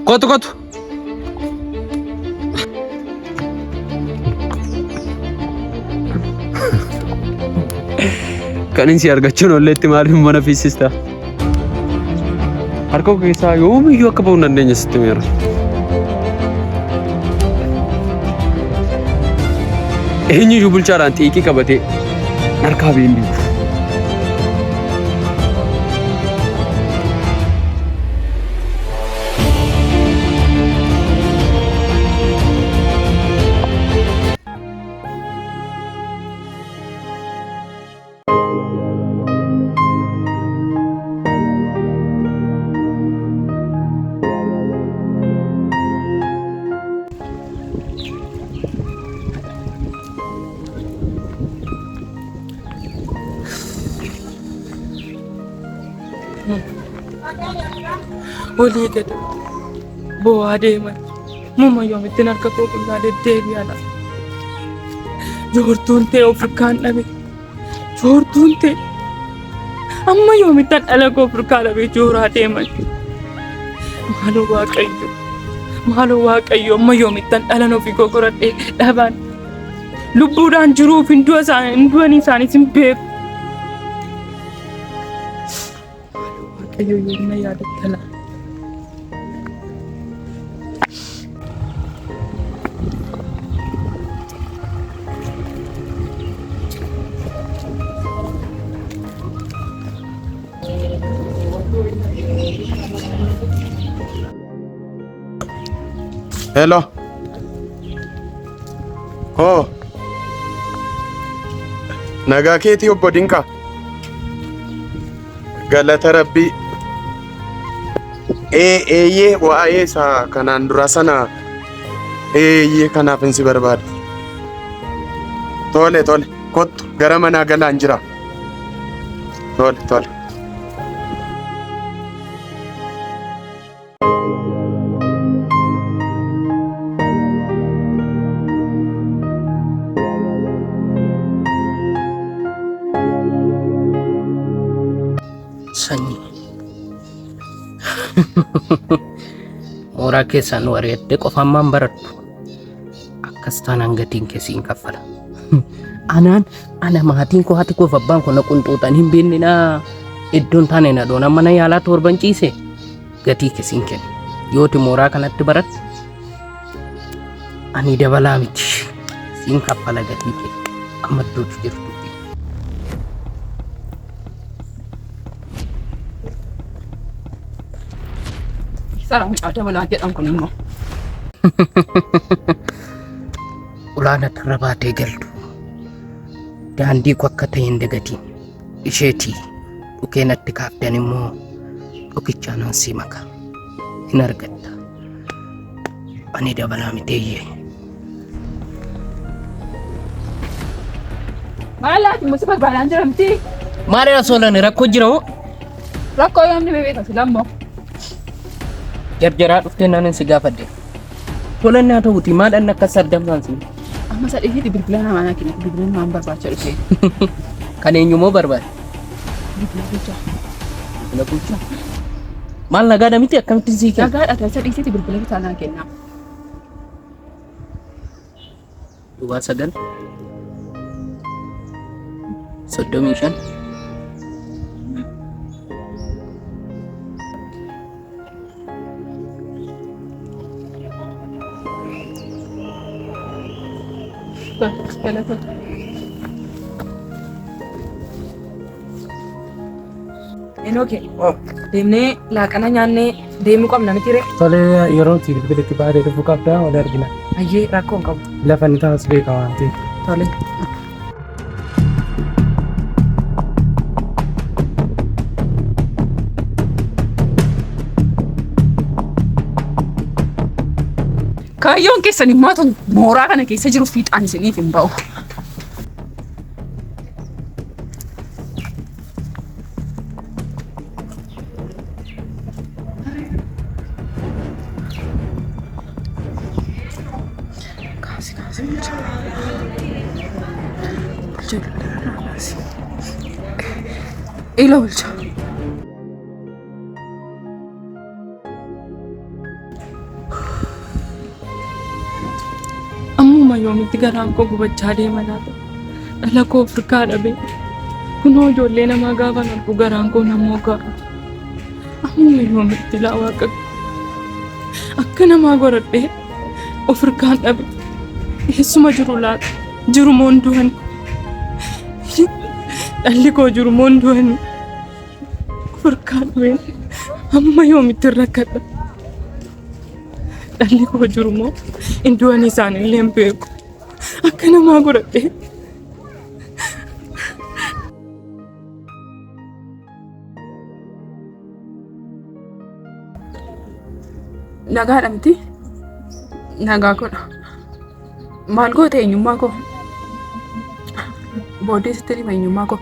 Kotu. Kan inni si argachuun olleetti maaliif mana fiisista? Harka keessaa yoomiyyuu akka ba'uu hin dandeenye sitti meera. Eenyuyyuu bulchaadhaan xiiqii qabatee harkaa beelli. Olii gad bu'aa deeman mumma yoomittiin harka koo qullaa deddeebi'aadha. Joortuun ta'e Afrikaan dhabe joortuun ta'e amma yoomittan dhala koo Afrikaa dhabe jooraa deeman. Maaloo waaqayyo amma yoomittan dhalan ofii koo qoradhee dhaban lubbuudhaan jiruuf hin du'anii isaaniis hin beeku. Waaqayyo yoomna yaadattala. Hello. Nagaa keetii obbo Dinqaa. Galata Rabbii. Eeyyee waa'ee isaa kanaan dura sana kanaaf si barbaada. Tole kottu gara manaa galaan jira. Tole. Mooraa keessaan wareeddee qofammaan barattu akkas taanaan gatiin keessiin kaffala. Ana maatiin koo haati koo abbaan koo na qunxuuxan hin beekninaa iddoon taane na doona mana yaalaa torban ciise gatii keessiin kenna. Yooti mooraa kanatti baratte ani dabalaa miti siin kaffala gatii kee amma iddootu jirtu. Sarang ada melajat angkun immo. Ulana terrabaatee galtu daandii koo akka ta'een dagatiin isheetii dhukee natti kaaftan immoo dhukichaan ansii maka hin argatta ani dabalaa miteeyyee. Maalaati musibat balaan jiramti. Maaliidha soolani rakkoo jira moo? Rakkoo yoomni bebeeta silammoo. Jarjaraa dhuftee naan si gaafadhe. Tolanni haa ta'uuti maadhaan akka saddamnaan si. Amma sadhiisitti bilbila namaa kenna bilbila namaan barbaacha dhufee. Kan eenyumoo barbaade? Bilbila bulchaa. Maal nagaadha miti akkamitti sii kenna? Nagaadha sadhiisitti bilbila bitaa naa kenna. Duwwaa 9 35 Enoke. Deemnee laaqana nyaannee deemuu qabna miti ree. Tole yeroo bilbilatti baadee dhufu qabdaa wal argina. Ayyee rakkoo hin qabu. Lafa ni taas beeka waan ta'eef. Tole. Kaayyoon keessan immoo mooraa kana keessa jiru fiixaan isiniif hin ba'u. Ilo bulcha. Amma yoomitti garaan koo gubachaa deema laata? Dhala koo Afrikaa dhabe. Kunoo ijoollee namaa gaafa argu garaan koo namoo ga'a. Amma yoomitti laa waaqa akka namaa goradhee Afrikaan dhabe. Eessuma jiru laata? Jiru moo hin du'ani? Dhalli koo jiru moo hin du'ani? Afrikaan dhabe. Amma yoomitti rakkadha. Dhalli koo jiru moo hin du'ani isaanillee hin beeku. Akka namaa goradhee. Nagaadha miti? Nagaa godha. Maal goote eenyummaa koo? Booddee sitti hima eenyummaa koo.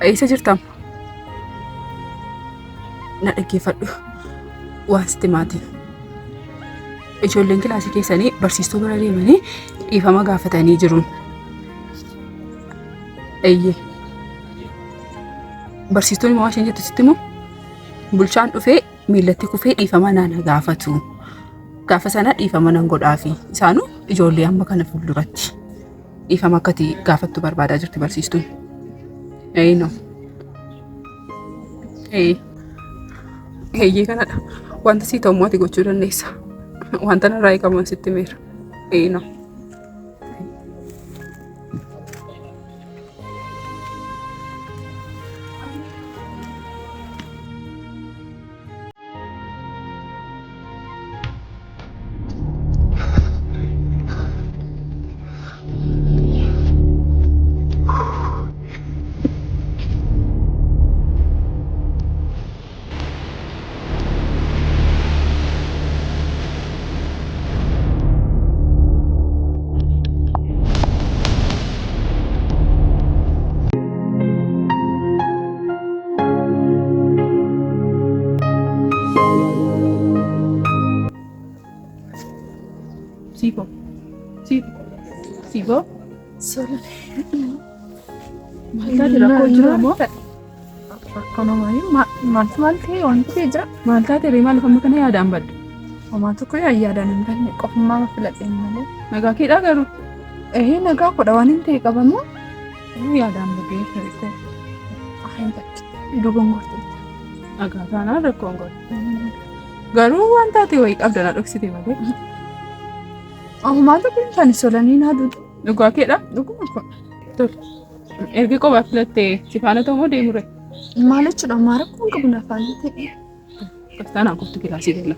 Eessa jirtam? Na dhaggeeffadhu. Waan sitti maatiin. Ijoolleen kilaasii keessanii barsiistuu bira deemanii dhiifama gaafatanii jiru. Eeyyee. Barsiistuun immoo isheen jettu sitti immoo bulchaan dhufee miillatti kufee dhiifama nana gaafatu. Gaafa sana dhiifama nan godhaafi. Isaanuu ijoollee amma kana fuulduratti dhiifama akkati gaafattu barbaadaa jirti barsiistuun. No. Eeyyee kanadha. Wanta sii ta'u ati gochuu dandeessa. Wanta narraa eegamu sitti meera. No. Sibo? Sola. Maaltaati rakkoo jira moo? Rakkoon maali? Maal ta'e wanti jira? Maaltaati reemaa lafa kana yaadaan baddu? Homaa tokko yaadaan hin banne qofummaa filadheen malee. Nagaa keedhaa garuu? Nagaa godha waan hin ta'e qabamu. Yaadaan baddee hirikoo. Ahin bakki dogongorte. Nagaa taanaan rakkoon godha. Garuu waan taate wayii qabdanaa dhoksite malee. Homaa tokko hin taane solanii naa duudu. Dhugaa keedhaa? Dhuguma kun. Tole. Erga qophaa filattee si faana ta'u moo deemure? Maal jechuudha? Maa rakkoon qabu na faana ta'e. Kaftaanaan qoftu kilaasii gala.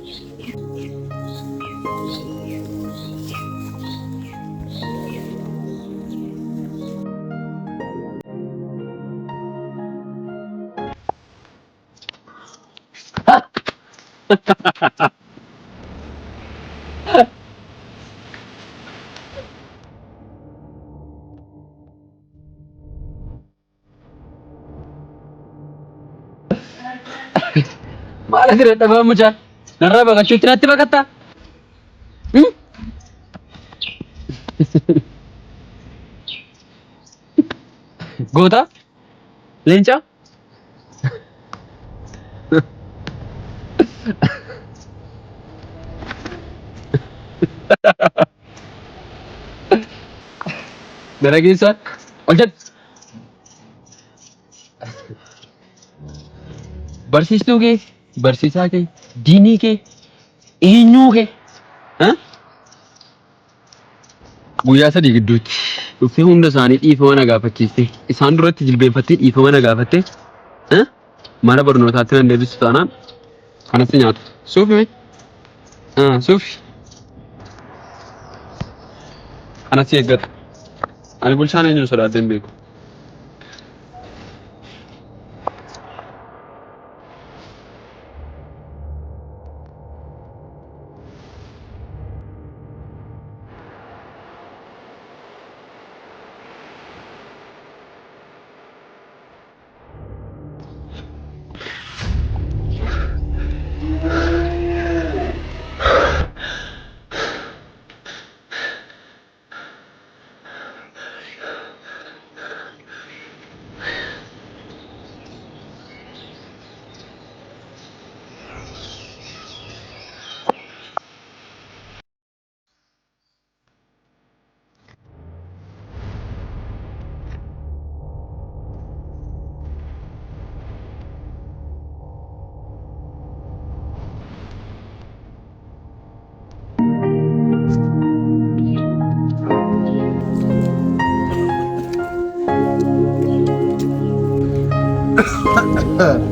Maala siree dhabaa mucaan narraa baqachuutti natti baqattaa? Goota? Leenca? Darageessaan ol jedhu. Barsiistuu kee, barsiisaa kee, diinii kee, eenyuu kee guyyaa sadii gidduutti dhuftee hunda isaanii dhiifama na gaafachiiste isaan duratti jilbeenfattee dhiifama na gaafatte mana barnootaatti nan deebisu taanaan kanatti nyaatu. Suufi mee? Suufi. Kanatti eeggata. Ani bulchaan eenyuun sodaadhee hin beeku. Kun